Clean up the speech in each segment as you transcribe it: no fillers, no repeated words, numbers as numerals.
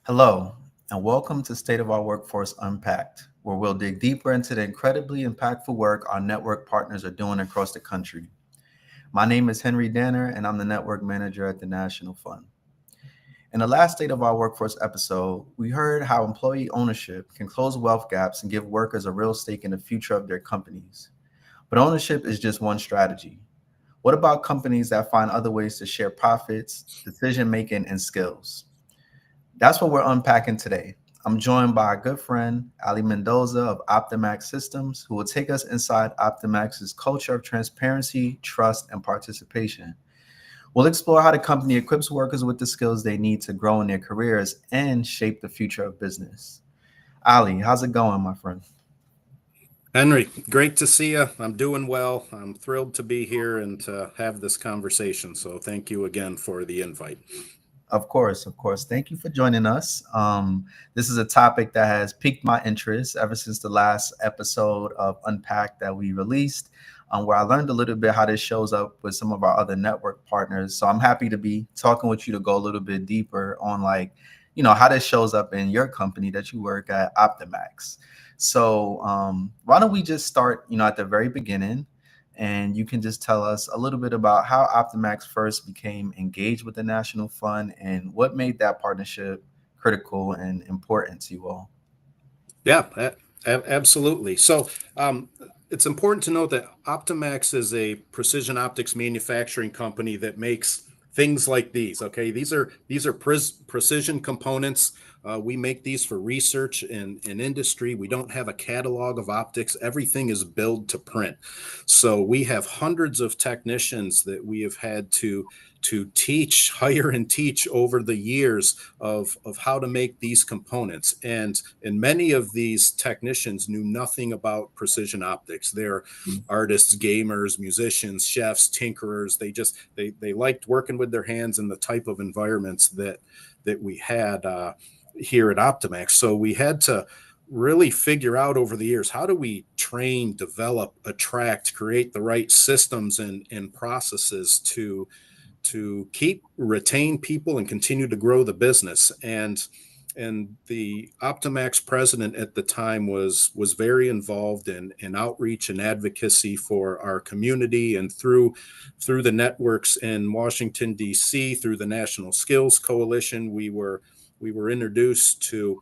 Hello, and welcome to State of Our Workforce Unpacked, where we'll dig deeper into the incredibly impactful work our network partners are doing across the country. My name is Henry Danner, and I'm the network manager at the National Fund. In the last State of Our Workforce episode, we heard how employee ownership can close wealth gaps and give workers a real stake in the future of their companies. But ownership is just one strategy. What about companies that find other ways to share profits, decision making, and skills? That's what we're unpacking today. I'm joined by a good friend, Ali Mendoza of Optimax Systems, who will take us inside Optimax's culture of transparency, trust, and participation. We'll explore how the company equips workers with the skills they need to grow in their careers and shape the future of business. Ali, how's it going, my friend? Henry, great to see you. I'm doing well. I'm thrilled to be here and to have this conversation. So thank you again for the invite. Of course, of course. Thank you for joining us. This is a topic that has piqued my interest ever since the last episode of Unpacked that we released, where I learned a little bit how this shows up with some of our other network partners. So I'm happy to be talking with you to go a little bit deeper on how this shows up in your company that you work at, Optimax. So why don't we just start, at the very beginning, and you can just tell us a little bit about how Optimax first became engaged with the National Fund and what made that partnership critical and important to you all. Yeah, absolutely. So it's important to note that Optimax is a precision optics manufacturing company that makes things like these. Okay, these are precision components. We make these for research and industry. We don't have a catalog of optics. Everything is built to print. So we have hundreds of technicians that we have had to teach, hire and teach over the years of how to make these components. And many of these technicians knew nothing about precision optics. They're artists, gamers, musicians, chefs, tinkerers. They liked working with their hands in the type of environments that we had here at Optimax. So we had to really figure out over the years, how do we train, develop, attract, create the right systems and processes to keep retain people and continue to grow the business. And the Optimax president at the time was very involved in outreach and advocacy for our community, and through the networks in Washington D.C., through the National Skills Coalition, we were introduced to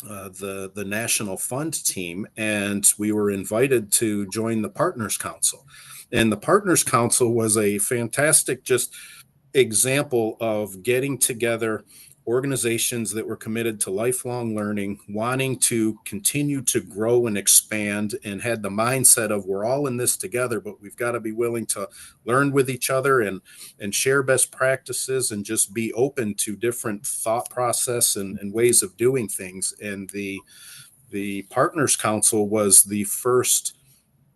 the National Fund team, and we were invited to join the Partners Council. And the Partners Council was a fantastic just example of getting together organizations that were committed to lifelong learning, wanting to continue to grow and expand, and had the mindset of, we're all in this together, but we've got to be willing to learn with each other and share best practices and just be open to different thought process and ways of doing things. And the Partners Council was the first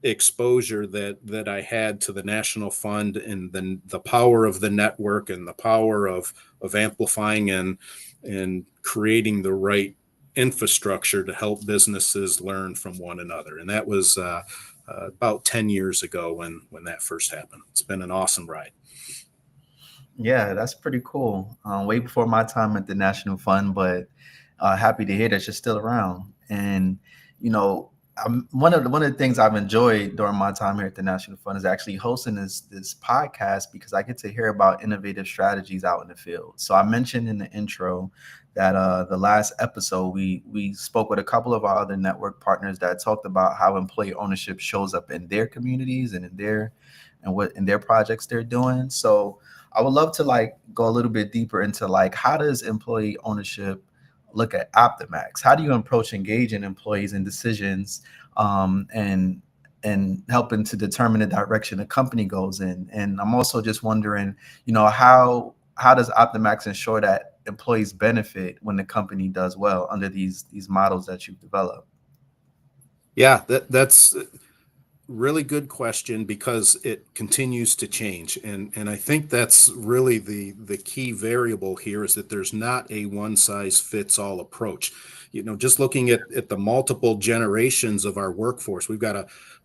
exposure that I had to the National Fund, and then the power of the network and the power of amplifying and creating the right infrastructure to help businesses learn from one another. And that was about 10 years ago when that first happened. It's been an awesome ride. Yeah, that's pretty cool. Way before my time at the National Fund, but happy to hear that you're still around. And you know, one of the things I've enjoyed during my time here at the National Fund is actually hosting this podcast, because I get to hear about innovative strategies out in the field. So I mentioned in the intro that the last episode we spoke with a couple of our other network partners that talked about how employee ownership shows up in their communities and in their projects they're doing. So I would love to go a little bit deeper into how does employee ownership look at Optimax? How do you approach engaging employees in decisions, and helping to determine the direction the company goes in? And I'm also just wondering, how does Optimax ensure that employees benefit when the company does well under these models that you've developed? Yeah, that's really good question, because it continues to change, and I think that's really the key variable here, is that there's not a one size fits all approach. Just looking at the multiple generations of our workforce, we've got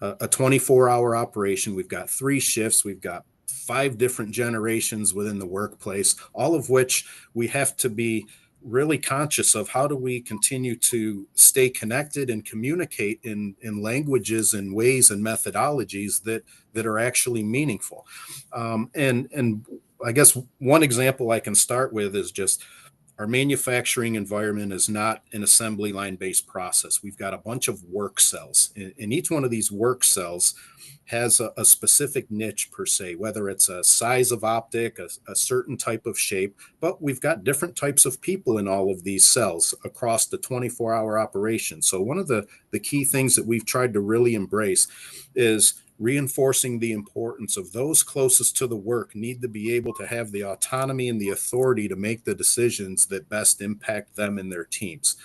a 24-hour operation, we've got 3 shifts, we've got 5 different generations within the workplace, all of which we have to be really conscious of how do we continue to stay connected and communicate in languages and ways and methodologies that are actually meaningful. And I guess one example I can start with is just our manufacturing environment is not an assembly line based process. We've got a bunch of work cells, and each one of these work cells has a specific niche per se, whether it's a size of optic, a certain type of shape, but we've got different types of people in all of these cells across the 24-hour operation. So one of the key things that we've tried to really embrace is reinforcing the importance of those closest to the work need to be able to have the autonomy and the authority to make the decisions that best impact them and their teams.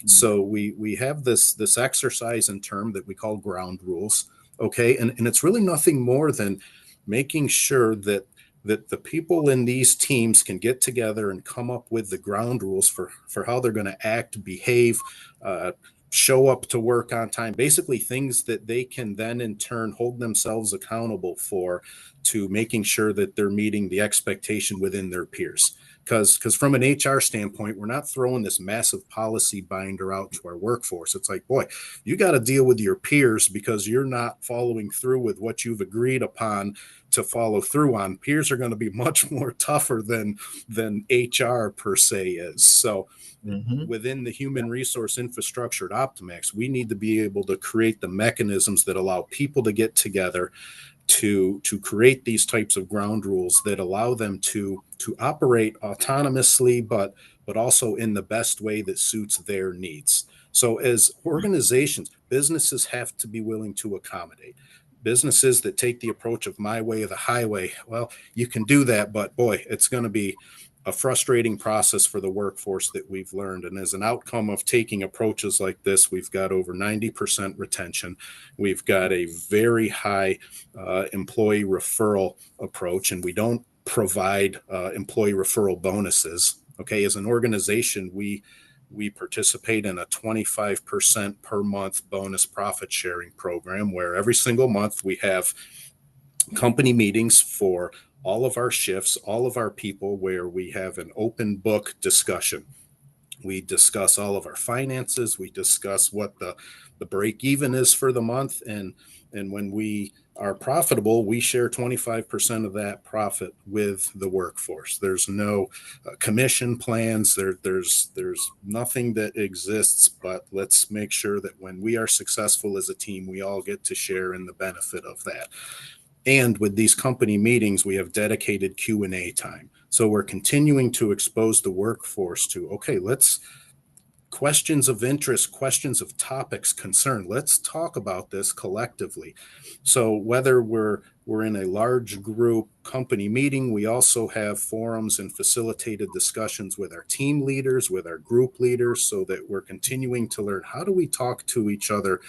Mm. So we have this exercise in term that we call ground rules. Okay. And it's really nothing more than making sure that the people in these teams can get together and come up with the ground rules for how they're going to act, behave, uh, show up to work on time, basically things that they can then in turn hold themselves accountable for, to making sure that they're meeting the expectation within their peers. Because from an HR standpoint, we're not throwing this massive policy binder out to our workforce. It's like, boy, you got to deal with your peers because you're not following through with what you've agreed upon to follow through on. Peers are going to be much more tougher than HR per se is. So Hmm. within the human resource infrastructure at Optimax, we need to be able to create the mechanisms that allow people to get together to create these types of ground rules that allow them to operate autonomously, but also in the best way that suits their needs. So as organizations, businesses have to be willing to accommodate. Businesses that take the approach of my way of the highway, well, you can do that, but boy, it's going to be a frustrating process for the workforce that we've learned. And as an outcome of taking approaches like this, we've got over 90% retention. We've got a very high employee referral approach, and we don't provide employee referral bonuses. Okay, as an organization, we participate in a 25% per month bonus profit sharing program where every single month we have company meetings for all of our shifts, all of our people, where we have an open book discussion. We discuss all of our finances. We discuss what the break even is for the month. And when we are profitable, we share 25% of that profit with the workforce. There's no commission plans. There's nothing that exists, but let's make sure that when we are successful as a team, we all get to share in the benefit of that. And with these company meetings, we have dedicated Q&A time. So we're continuing to expose the workforce to, okay, let's questions of interest, questions of topics, concern. Let's talk about this collectively. So whether we're in a large group company meeting, we also have forums and facilitated discussions with our team leaders, with our group leaders, so that we're continuing to learn how do we talk to each other,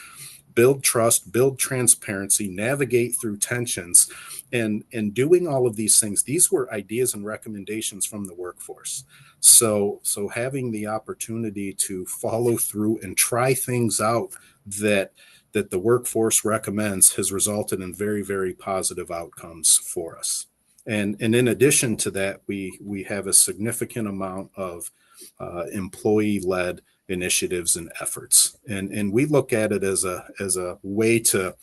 build trust, build transparency, navigate through tensions, and doing all of these things. These were ideas and recommendations from the workforce. So having the opportunity to follow through and try things out that the workforce recommends has resulted in very, very positive outcomes for us. And in addition to that, we have a significant amount of employee led initiatives and efforts. And we look at it as a way to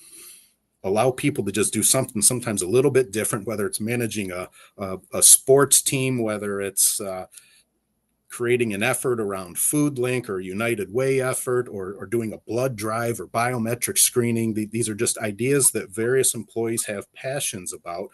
allow people to just do something sometimes a little bit different, whether it's managing a sports team, whether it's creating an effort around Food Link or United Way effort, or doing a blood drive or biometric screening. These are just ideas that various employees have passions about,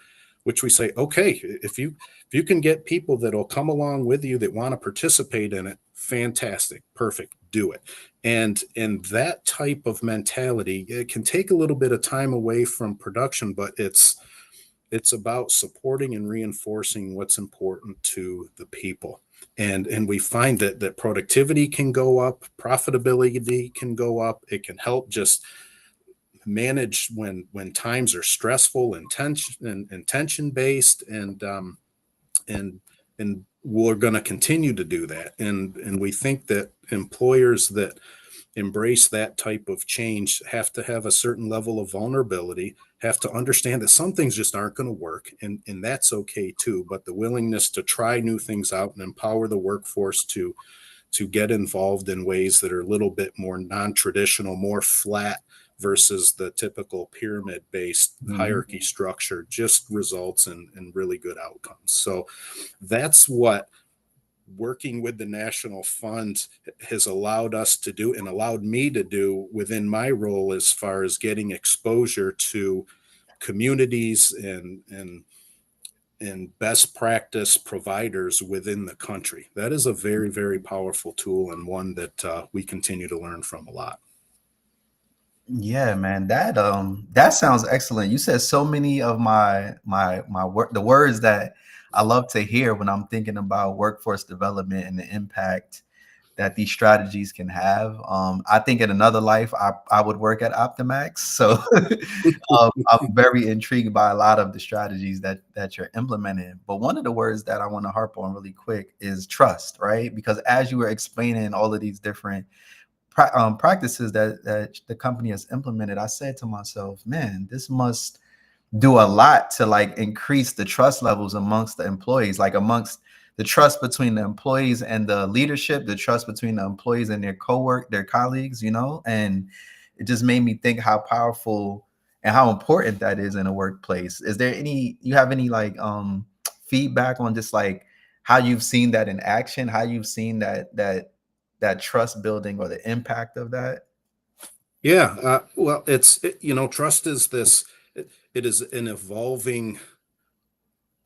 which we say, okay, if you can get people that'll come along with you that want to participate in it, fantastic, perfect, do it. And that type of mentality, it can take a little bit of time away from production, but it's about supporting and reinforcing what's important to the people. And we find that productivity can go up, profitability can go up. It can help just manage when times are stressful and tension based, and and we're going to continue to do that. And we think that employers that embrace that type of change have to have a certain level of vulnerability, have to understand that some things just aren't going to work, and that's okay too. But the willingness to try new things out and empower the workforce to get involved in ways that are a little bit more non-traditional, more flat versus the typical pyramid-based Mhm. hierarchy structure just results in really good outcomes. So that's what working with the national fund has allowed us to do and allowed me to do within my role as far as getting exposure to communities and best practice providers within the country. That is a very, very powerful tool and one that we continue to learn from a lot. Yeah, man, that sounds excellent. You said so many of my work the words that I love to hear when I'm thinking about workforce development and the impact that these strategies can have. I think in another life I would work at Optimax. So I'm very intrigued by a lot of the strategies that you're implementing. But one of the words that I want to harp on really quick is trust, right? Because as you were explaining all of these different practices that the company has implemented, I said to myself, man, this must do a lot to like increase the trust levels amongst the employees, like amongst the trust between the employees and the leadership, the trust between the employees and their colleagues, and it just made me think how powerful and how important that is in a workplace. Is there you have any like feedback on just like how you've seen that in action, how you've seen that trust building or the impact of that? Yeah, well, trust is this. It is an evolving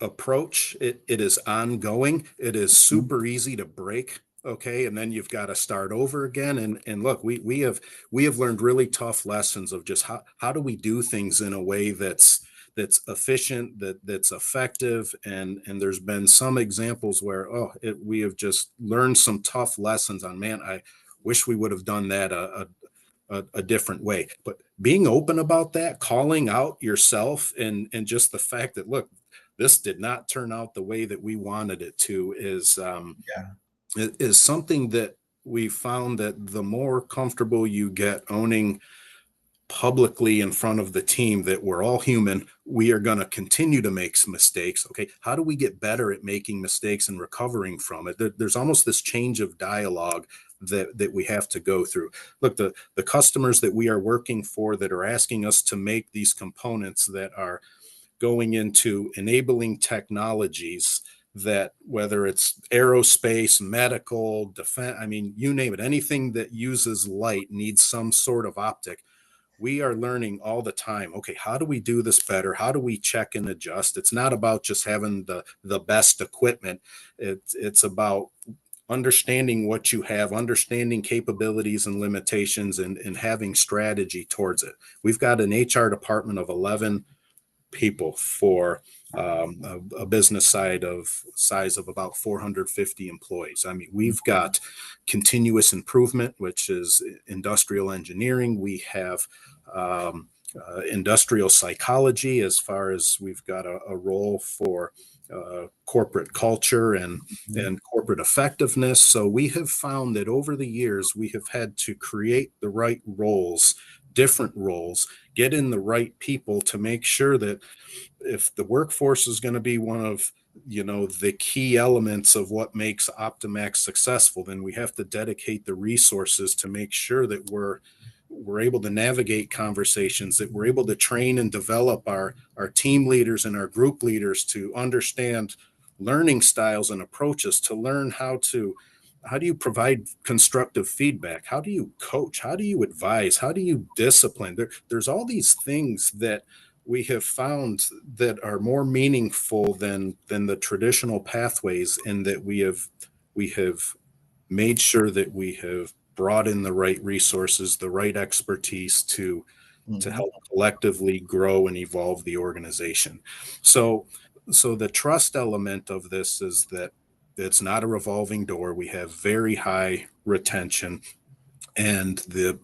approach. It is ongoing. It is Mhm. super easy to break. Okay, and then you've got to start over again. And look, we have learned really tough lessons of just how do we do things in a way that's efficient, that's effective. And there's been some examples where we have just learned some tough lessons on, man, I wish we would have done that a different way. But being open about that, calling out yourself, and just the fact that, look, this did not turn out the way that we wanted it to, Yeah. is something that we found that the more comfortable you get owning publicly in front of the team that we're all human, we are going to continue to make some mistakes. Okay, how do we get better at making mistakes and recovering from it? There's almost this change of dialogue that we have to go through. Look, the customers that we are working for that are asking us to make these components that are going into enabling technologies, that whether it's aerospace, medical, defense, I mean, you name it, anything that uses light needs some sort of optic. We are learning all the time. Okay, how do we do this better? How do we check and adjust? It's not about just having the best equipment. It's about understanding what you have, understanding capabilities and limitations, and having strategy towards it. We've got an HR department of 11 people for a business size of about 450 employees. I mean, we've got continuous improvement, which is industrial engineering. We have industrial psychology, as far as we've got a role for corporate culture Mhm. and corporate effectiveness. So we have found that over the years, we have had to create the right roles, different roles, get in the right people to make sure that if the workforce is going to be one of the key elements of what makes Optimax successful, then we have to dedicate the resources to make sure that we're able to navigate conversations, that we're able to train and develop our team leaders and our group leaders to understand learning styles and approaches, to learn how do you provide constructive feedback, how do you coach, how do you advise, how do you discipline. There's all these things that we have found that are more meaningful than the traditional pathways, and that we have made sure that we have brought in the right resources, the right expertise to Mhm. help collectively grow and evolve the organization. So so the trust element of this is that it's not a revolving door. We have very high retention, and the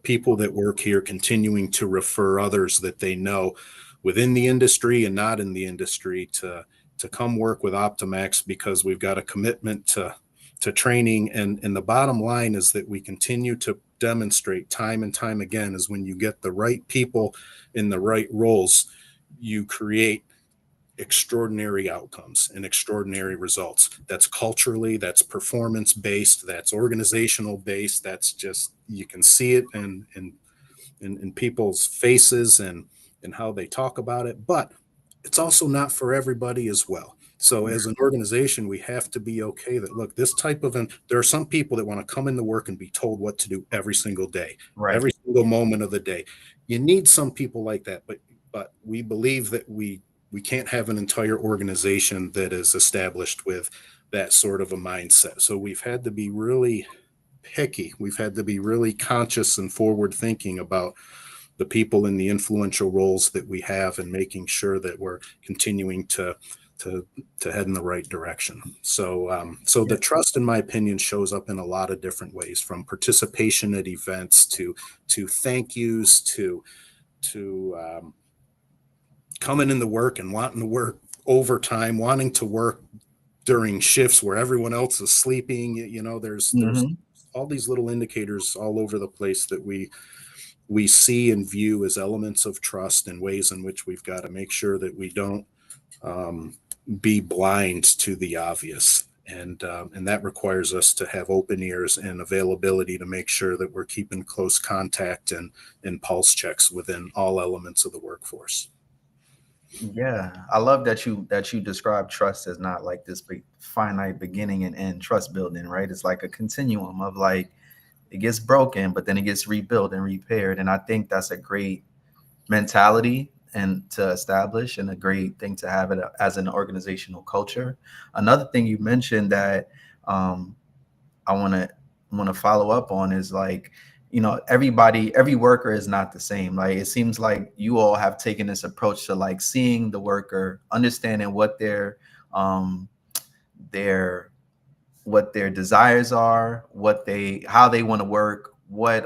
people that work here continuing to refer others that they know within the industry and not in the industry to come work with Optimax, because we've got a commitment to training. And the bottom line is that we continue to demonstrate time and time again is when you get the right people in the right roles, you create extraordinary outcomes and extraordinary results. That's culturally, that's performance based, that's organizational based. That's just, you can see it in people's faces and how they talk about it. But it's also not for everybody as well. So as an organization, we have to be okay that, look, this type of, and there are some people that want to come into work and be told what to do every single day, Right. every single moment of the day. You need some people like that, but we believe that we can't have an entire organization that is established with that sort of a mindset. So we've had to be really picky. We've had to be really conscious and forward thinking about the people in the influential roles that we have and making sure that we're continuing to to head in the right direction. So Yeah. the trust, in my opinion, shows up in a lot of different ways, from participation at events to thank yous to coming into work and wanting to work overtime, wanting to work during shifts where everyone else is sleeping. There's Hmm. all these little indicators all over the place that we see and view as elements of trust, and ways in which we've got to make sure that we don't um, be blind to the obvious. And that requires us to have open ears and availability to make sure that we're keeping close contact and pulse checks within all elements of the workforce. Yeah, I love that you describe trust as not like this big finite beginning and end trust building, right? It's like a continuum of like it gets broken, but then it gets rebuilt and repaired. And I think that's a great mentality and to establish, and a great thing to have it as an organizational culture. Another thing you mentioned that um, I want to follow up on is like, every worker is not the same. Like it seems like you all have taken this approach to like seeing the worker, understanding what um their their desires are, how they want to work, what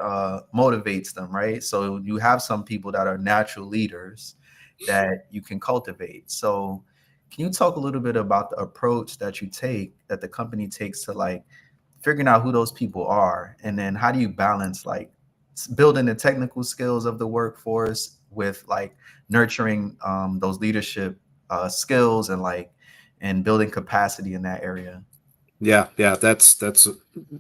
motivates them, right? So you have some people that are natural leaders that you can cultivate. So can you talk a little bit about the approach that you take, that the company takes to like figuring out who those people are, and then how do you balance like building the technical skills of the workforce with like nurturing those leadership skills and like and building capacity in that area? Yeah, that's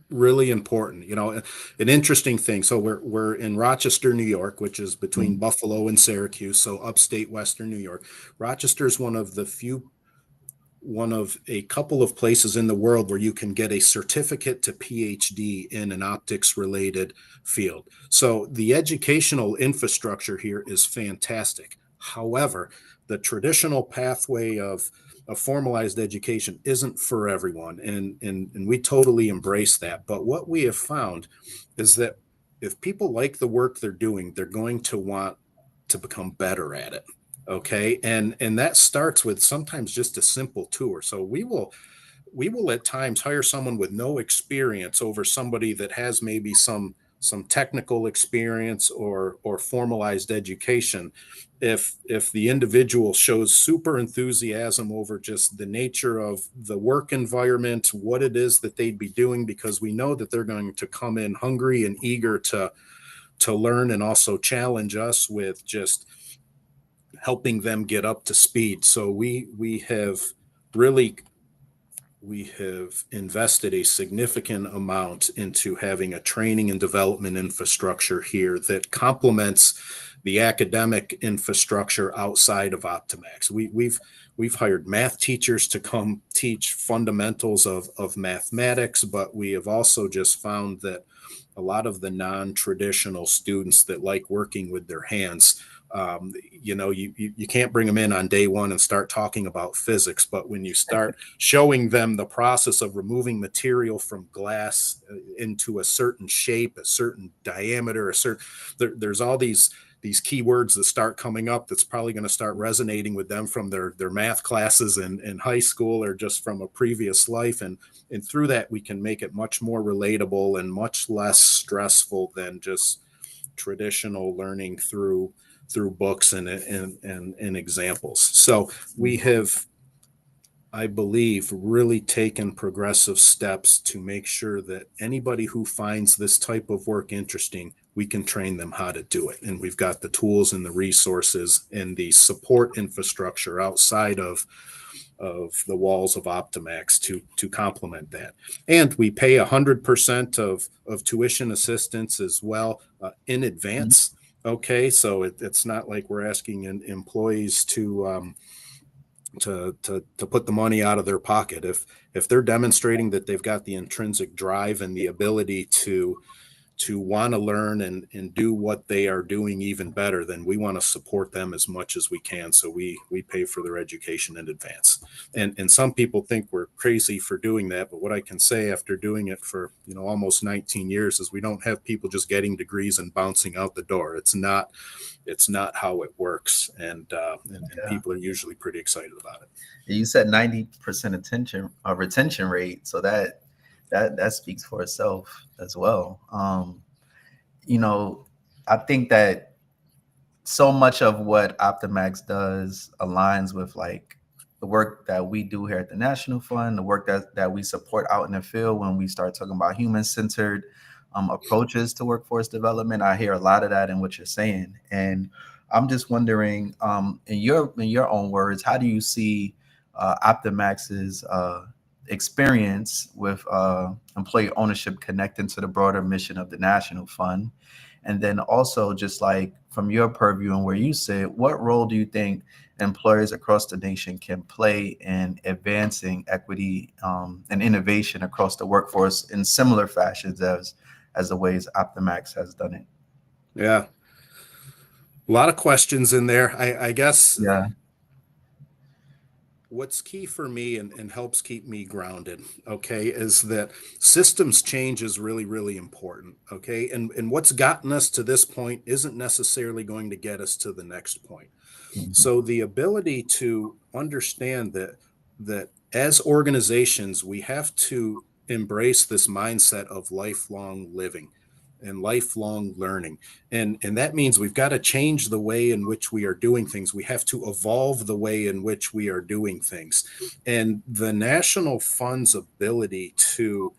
really important. An interesting thing. So we're in Rochester, New York, which is between Mhm. Buffalo and Syracuse, so upstate Western New York. Rochester is one of a couple of places in the world where you can get a certificate to PhD in an optics related field. So the educational infrastructure here is fantastic. However, the traditional pathway of formalized education isn't for everyone. And we totally embrace that. But what we have found is that if people like the work they're doing, they're going to want to become better at it. Okay, and that starts with sometimes just a simple tour. So we will at times hire someone with no experience over somebody that has maybe some technical experience or formalized education, if the individual shows super enthusiasm over just the nature of the work environment, what it is that they'd be doing, because we know that they're going to come in hungry and eager to learn and also challenge us with just helping them get up to speed. So really we have invested a significant amount into having a training and development infrastructure here that complements the academic infrastructure outside of Optimax. We've hired math teachers to come teach fundamentals of mathematics, but we have also just found that a lot of the non-traditional students that like working with their hands, you can't bring them in on day one and start talking about physics, but when you start showing them the process of removing material from glass into a certain shape, a certain diameter, there's all these keywords that start coming up that's probably going to start resonating with them from their math classes in high school or just from a previous life. And through that, we can make it much more relatable and much less stressful than just traditional learning through books and examples. So we have I believe, really taken progressive steps to make sure that anybody who finds this type of work interesting, we can train them how to do it. And we've got the tools and the resources and the support infrastructure outside of the walls of Optimax to complement that. And we pay 100% of tuition assistance as well in Mhm. advance. Okay, so it's not like we're asking employees to put the money out of their pocket. If they're demonstrating that they've got the intrinsic drive and the ability to want to learn and do what they are doing even better, then we want to support them as much as we can. So we pay for their education in advance. And some people think we're crazy for doing that, but what I can say after doing it for almost 19 years is we don't have people just getting degrees and bouncing out the door. It's not how it works, and Yeah. people are usually pretty excited about it. You said 90% attention retention rate, so that speaks for itself as well. You know, I think that so much of what Optimax does aligns with like the work that we do here at the National Fund, the work that we support out in the field when we start talking about human-centered approaches to workforce development. I hear a lot of that in what you're saying, and I'm just wondering, in your own words, how do you see Optimax's experience with employee ownership connecting to the broader mission of the National Fund? And then also, just like from your purview and where you sit, what role do you think employers across the nation can play in advancing equity and innovation across the workforce in similar fashions as the ways Optimax has done it? Yeah, a lot of questions in there. I guess Yeah. what's key for me and helps keep me grounded, okay, is that systems change is really, really important, okay? And what's gotten us to this point isn't necessarily going to get us to the next point. Mhm. So the ability to understand that as organizations, we have to embrace this mindset of lifelong living and lifelong learning. And that means we've got to change the way in which we are doing things. We have to evolve the way in which we are doing things. And the national fund's ability to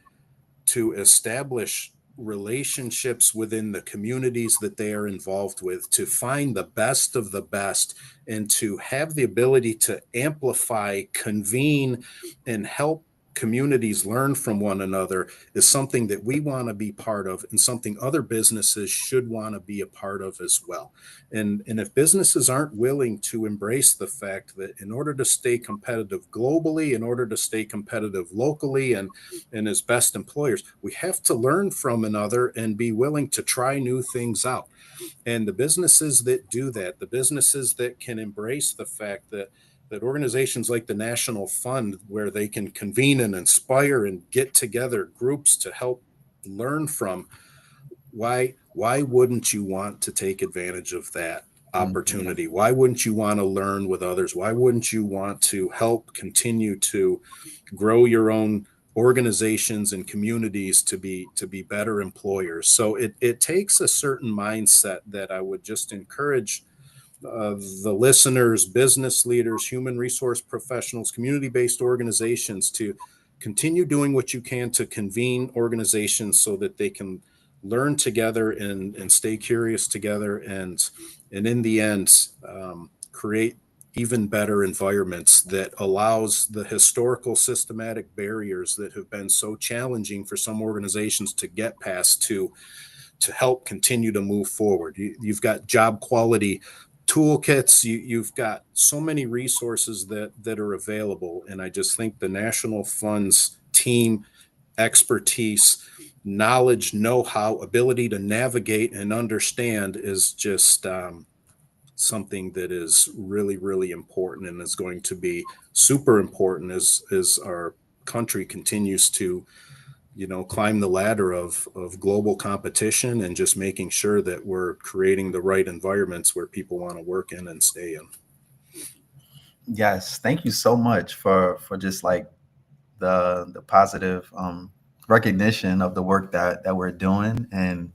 establish relationships within the communities that they are involved with, to find the best of the best, and to have the ability to amplify, convene, and help communities learn from one another is something that we want to be part of and something other businesses should want to be a part of as well. And if businesses aren't willing to embrace the fact that in order to stay competitive globally, in order to stay competitive locally, and as best employers, we have to learn from another and be willing to try new things out. And the businesses that do that, the businesses that can embrace the fact that organizations like the National Fund, where they can convene and inspire and get together groups to help learn from, why wouldn't you want to take advantage of that Mhm. opportunity? Why wouldn't you want to learn with others? Why wouldn't you want to help continue to grow your own organizations and communities to be better employers? So it takes a certain mindset that I would just encourage the listeners, business leaders, human resource professionals, community-based organizations to continue doing what you can to convene organizations so that they can learn together and stay curious together, and in the end, create even better environments that allows the historical systematic barriers that have been so challenging for some organizations to get past to help continue to move forward. You've got job quality toolkits. You've got so many resources that are available, and I just think the National Fund's team expertise, knowledge, know-how, ability to navigate and understand is just something that is really, really important and is going to be super important as our country continues to climb the ladder of global competition, and just making sure that we're creating the right environments where people want to work in and stay in. Yes, thank you so much for just like the positive recognition of the work that we're doing. And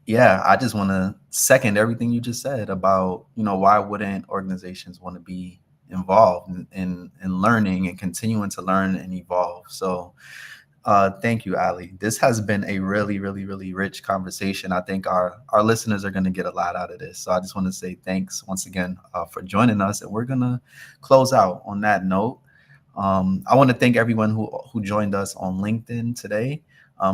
yeah, I just want to second everything you just said about, why wouldn't organizations want to be involved in learning and continuing to learn and evolve. So thank you, Ali. This has been a really, really, really rich conversation. I think our listeners are going to get a lot out of this. So I just want to say thanks once again for joining us, and we're going to close out on that note. I want to thank everyone who joined us on LinkedIn today.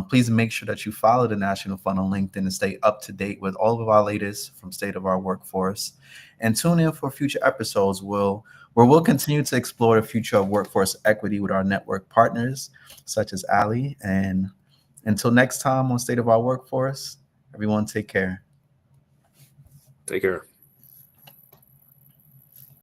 Please make sure that you follow the National Fund on LinkedIn and stay up to date with all of our latest from State of Our Workforce. And tune in for future episodes where we'll continue to explore the future of workforce equity with our network partners, such as Ali. And until next time on State of Our Workforce, everyone take care. Take care.